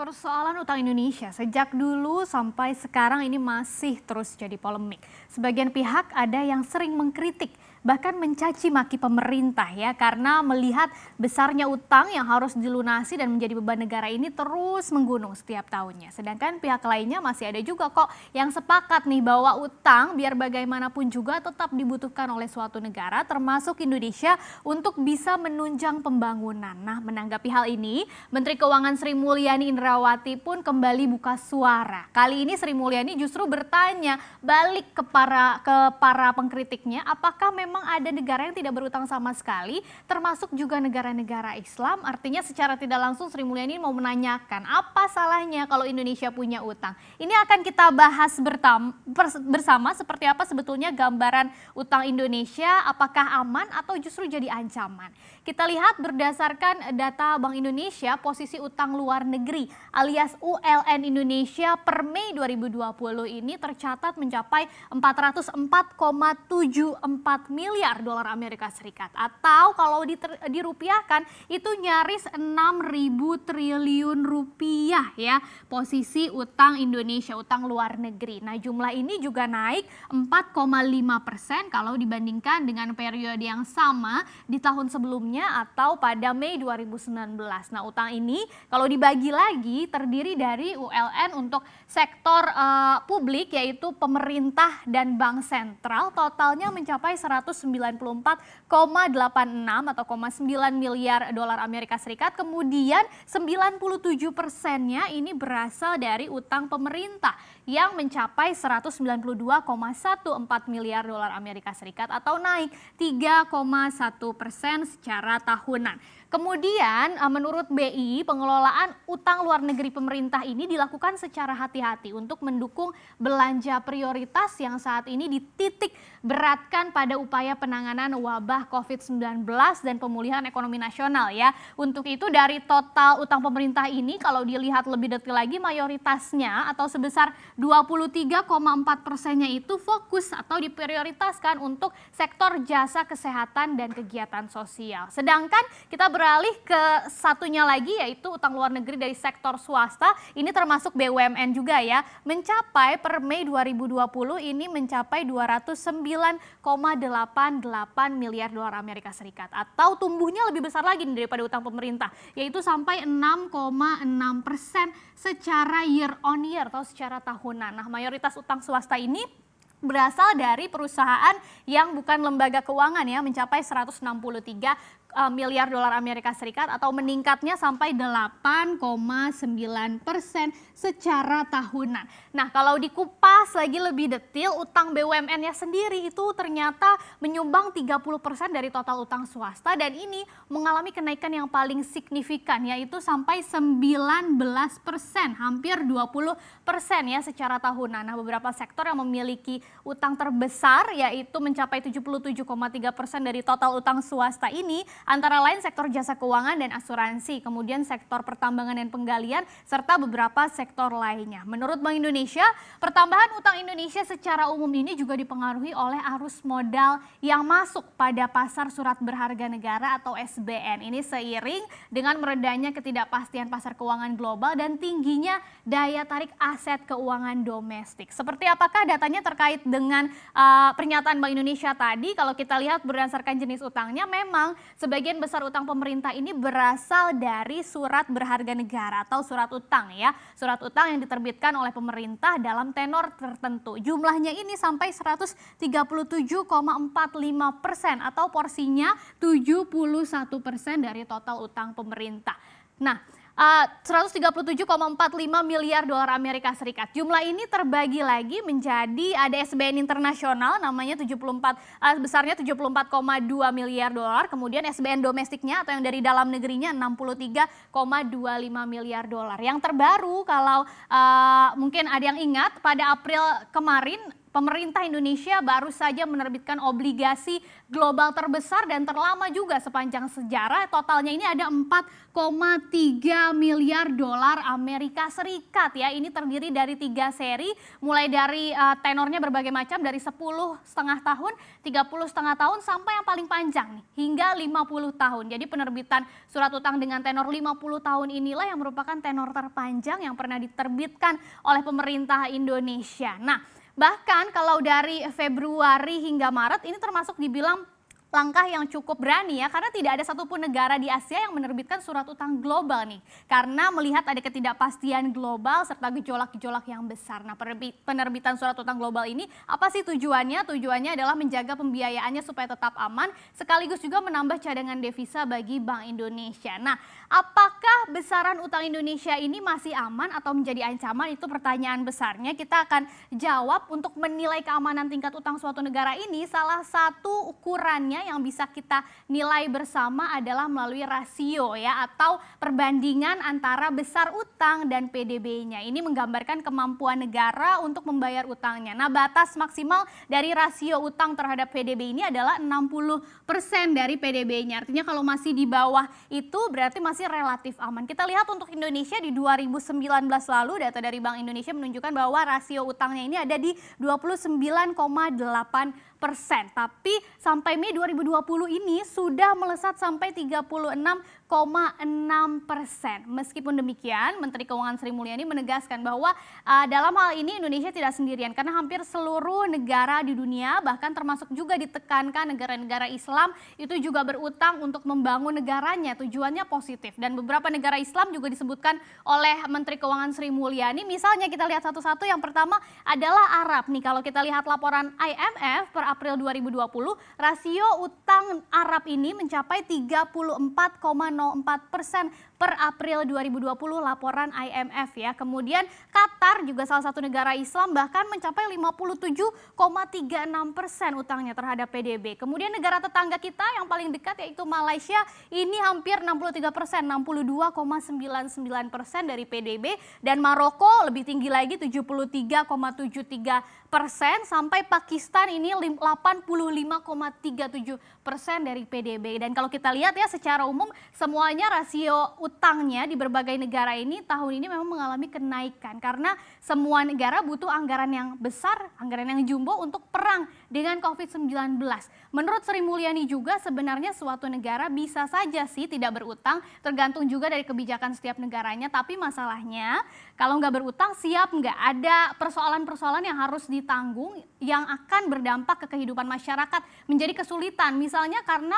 Persoalan utang Indonesia sejak dulu sampai sekarang ini masih terus jadi polemik. Sebagian pihak ada yang sering mengkritik, bahkan mencaci maki pemerintah ya karena melihat besarnya utang yang harus dilunasi dan menjadi beban negara ini terus menggunung setiap tahunnya. Sedangkan pihak lainnya masih ada juga kok yang sepakat nih bahwa utang biar bagaimanapun juga tetap dibutuhkan oleh suatu negara termasuk Indonesia untuk bisa menunjang pembangunan. Nah, menanggapi hal ini, Menteri Keuangan Sri Mulyani Indrawati pun kembali buka suara. Kali ini Sri Mulyani justru bertanya balik ke para pengkritiknya, apakah memang ada negara yang tidak berutang sama sekali, termasuk juga negara-negara Islam. Artinya secara tidak langsung Sri Mulyani mau menanyakan apa salahnya kalau Indonesia punya utang. Ini akan kita bahas bersama seperti apa sebetulnya gambaran utang Indonesia, apakah aman atau justru jadi ancaman. Kita lihat berdasarkan data Bank Indonesia, posisi utang luar negeri alias ULN Indonesia per Mei 2020 ini tercatat mencapai 404,74 miliar dolar Amerika Serikat. Atau kalau dirupiahkan itu nyaris 6.000 triliun rupiah ya posisi utang Indonesia, utang luar negeri. Nah, jumlah ini juga naik 4,5% kalau dibandingkan dengan periode yang sama di tahun sebelumnya atau pada Mei 2019. Nah, utang ini kalau dibagi lagi terdiri dari ULN untuk sektor publik yaitu pemerintah dan bank sentral totalnya mencapai 194,86 atau 9 miliar dolar Amerika Serikat. Kemudian 97%-nya ini berasal dari utang pemerintah yang mencapai 192,14 miliar dolar Amerika Serikat atau naik 3,1% secara tahunan. Kemudian menurut BI, pengelolaan utang luar negeri pemerintah ini dilakukan secara hati-hati untuk mendukung belanja prioritas yang saat ini dititik beratkan pada upaya penanganan wabah COVID-19 dan pemulihan ekonomi nasional ya. Untuk itu dari total utang pemerintah ini kalau dilihat lebih detail lagi mayoritasnya atau sebesar 23,4%-nya itu fokus atau diprioritaskan untuk sektor jasa kesehatan dan kegiatan sosial. Sedangkan kita beralih ke satunya lagi yaitu utang luar negeri dari sektor swasta, ini termasuk BUMN juga ya, mencapai per Mei 2020 ini mencapai 209,88 miliar dolar Amerika Serikat atau tumbuhnya lebih besar lagi daripada utang pemerintah yaitu sampai 6,6% secara year on year atau secara tahunan. Nah, mayoritas utang swasta ini berasal dari perusahaan yang bukan lembaga keuangan ya mencapai 163 miliar dolar Amerika Serikat atau meningkatnya sampai 8,9% secara tahunan. Nah, kalau dikupas lagi lebih detail, utang BUMN-nya sendiri itu ternyata menyumbang 30% dari total utang swasta dan ini mengalami kenaikan yang paling signifikan yaitu sampai 19%, hampir 20% ya secara tahunan. Nah, beberapa sektor yang memiliki utang terbesar yaitu mencapai 77,3% dari total utang swasta ini antara lain sektor jasa keuangan dan asuransi, kemudian sektor pertambangan dan penggalian, serta beberapa sektor lainnya. Menurut Bank Indonesia, pertambahan utang Indonesia secara umum ini juga dipengaruhi oleh arus modal yang masuk pada pasar surat berharga negara atau SBN. Ini seiring dengan meredanya ketidakpastian pasar keuangan global dan tingginya daya tarik aset keuangan domestik. Seperti apakah datanya terkait dengan pernyataan Bank Indonesia tadi? Kalau kita lihat berdasarkan jenis utangnya, memang sebagian besar utang pemerintah ini berasal dari surat berharga negara atau surat utang ya. Surat utang yang diterbitkan oleh pemerintah dalam tenor tertentu. Jumlahnya ini sampai 137,45% atau porsinya 71% dari total utang pemerintah. Nah, 137,45 miliar dolar Amerika Serikat. Jumlah ini terbagi lagi menjadi ada SBN internasional namanya besarnya 74,2 miliar dolar, kemudian SBN domestiknya atau yang dari dalam negerinya 63,25 miliar dolar. Yang terbaru kalau mungkin ada yang ingat pada April kemarin Pemerintah Indonesia baru saja menerbitkan obligasi global terbesar dan terlama juga sepanjang sejarah. Totalnya ini ada 4,3 miliar dolar Amerika Serikat ya. Ini terdiri dari 3 seri, mulai dari tenornya berbagai macam dari 10,5 tahun, 30,5 tahun sampai yang paling panjang nih hingga 50 tahun. Jadi penerbitan surat utang dengan tenor 50 tahun inilah yang merupakan tenor terpanjang yang pernah diterbitkan oleh pemerintah Indonesia. Nah, bahkan kalau dari Februari hingga Maret ini termasuk dibilang langkah yang cukup berani ya, karena tidak ada satupun negara di Asia yang menerbitkan surat utang global nih. Karena melihat ada ketidakpastian global serta gejolak-gejolak yang besar. Nah, penerbitan surat utang global ini apa sih tujuannya? Tujuannya adalah menjaga pembiayaannya supaya tetap aman, sekaligus juga menambah cadangan devisa bagi Bank Indonesia. Nah, apakah besaran utang Indonesia ini masih aman atau menjadi ancaman? Itu pertanyaan besarnya. Kita akan jawab. Untuk menilai keamanan tingkat utang suatu negara ini, salah satu ukurannya yang bisa kita nilai bersama adalah melalui rasio ya, atau perbandingan antara besar utang dan PDB-nya. Ini menggambarkan kemampuan negara untuk membayar utangnya. Nah, batas maksimal dari rasio utang terhadap PDB ini adalah 60% dari PDB-nya. Artinya kalau masih di bawah itu berarti masih relatif aman. Kita lihat untuk Indonesia di 2019 lalu, data dari Bank Indonesia menunjukkan bahwa rasio utangnya ini ada di 29,8%. Tapi sampai Mei 2020 ini sudah melesat sampai 36,6%. Meskipun demikian, Menteri Keuangan Sri Mulyani menegaskan bahwa dalam hal ini Indonesia tidak sendirian karena hampir seluruh negara di dunia, bahkan termasuk juga ditekankan negara-negara Islam itu juga berutang untuk membangun negaranya. Tujuannya positif, dan beberapa negara Islam juga disebutkan oleh Menteri Keuangan Sri Mulyani. Misalnya kita lihat satu-satu, yang pertama adalah Arab nih. Kalau kita lihat laporan IMF per April 2020, rasio utang Arab ini mencapai 34,04% per April 2020 laporan IMF ya. Kemudian Qatar juga salah satu negara Islam bahkan mencapai 57,36% utangnya terhadap PDB. Kemudian negara tetangga kita yang paling dekat yaitu Malaysia, ini hampir 63%, 62,99% dari PDB, dan Maroko lebih tinggi lagi 73,73%, sampai Pakistan ini 85,37% dari PDB. Dan kalau kita lihat ya, secara umum semuanya rasio utangnya di berbagai negara ini tahun ini memang mengalami kenaikan karena semua negara butuh anggaran yang besar, anggaran yang jumbo untuk perang dengan COVID-19. Menurut Sri Mulyani juga sebenarnya suatu negara bisa saja sih tidak berutang, tergantung juga dari kebijakan setiap negaranya. Tapi masalahnya kalau nggak berutang, siap nggak? Ada persoalan-persoalan yang harus ditanggung yang akan berdampak ke kehidupan masyarakat, menjadi kesulitan. Misalnya karena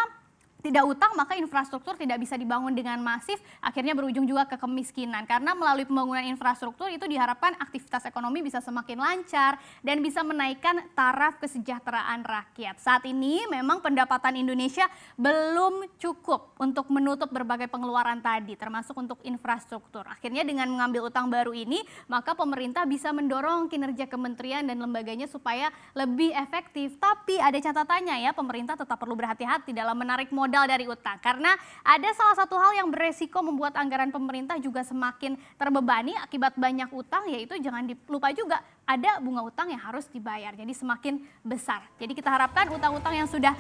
tidak utang maka infrastruktur tidak bisa dibangun dengan masif, akhirnya berujung juga ke kemiskinan. Karena melalui pembangunan infrastruktur itu diharapkan aktivitas ekonomi bisa semakin lancar dan bisa menaikkan taraf kesejahteraan rakyat. Saat ini memang pendapatan Indonesia belum cukup untuk menutup berbagai pengeluaran tadi, termasuk untuk infrastruktur. Akhirnya dengan mengambil utang baru ini, maka pemerintah bisa mendorong kinerja kementerian dan lembaganya supaya lebih efektif. Tapi ada catatannya ya, pemerintah tetap perlu berhati-hati dalam menarik modal dari utang, karena ada salah satu hal yang beresiko membuat anggaran pemerintah juga semakin terbebani akibat banyak utang, yaitu jangan lupa juga ada bunga utang yang harus dibayar, jadi semakin besar. Jadi kita harapkan utang-utang yang sudah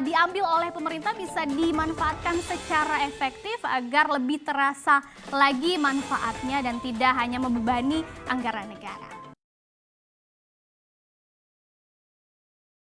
diambil oleh pemerintah bisa dimanfaatkan secara efektif agar lebih terasa lagi manfaatnya dan tidak hanya membebani anggaran negara.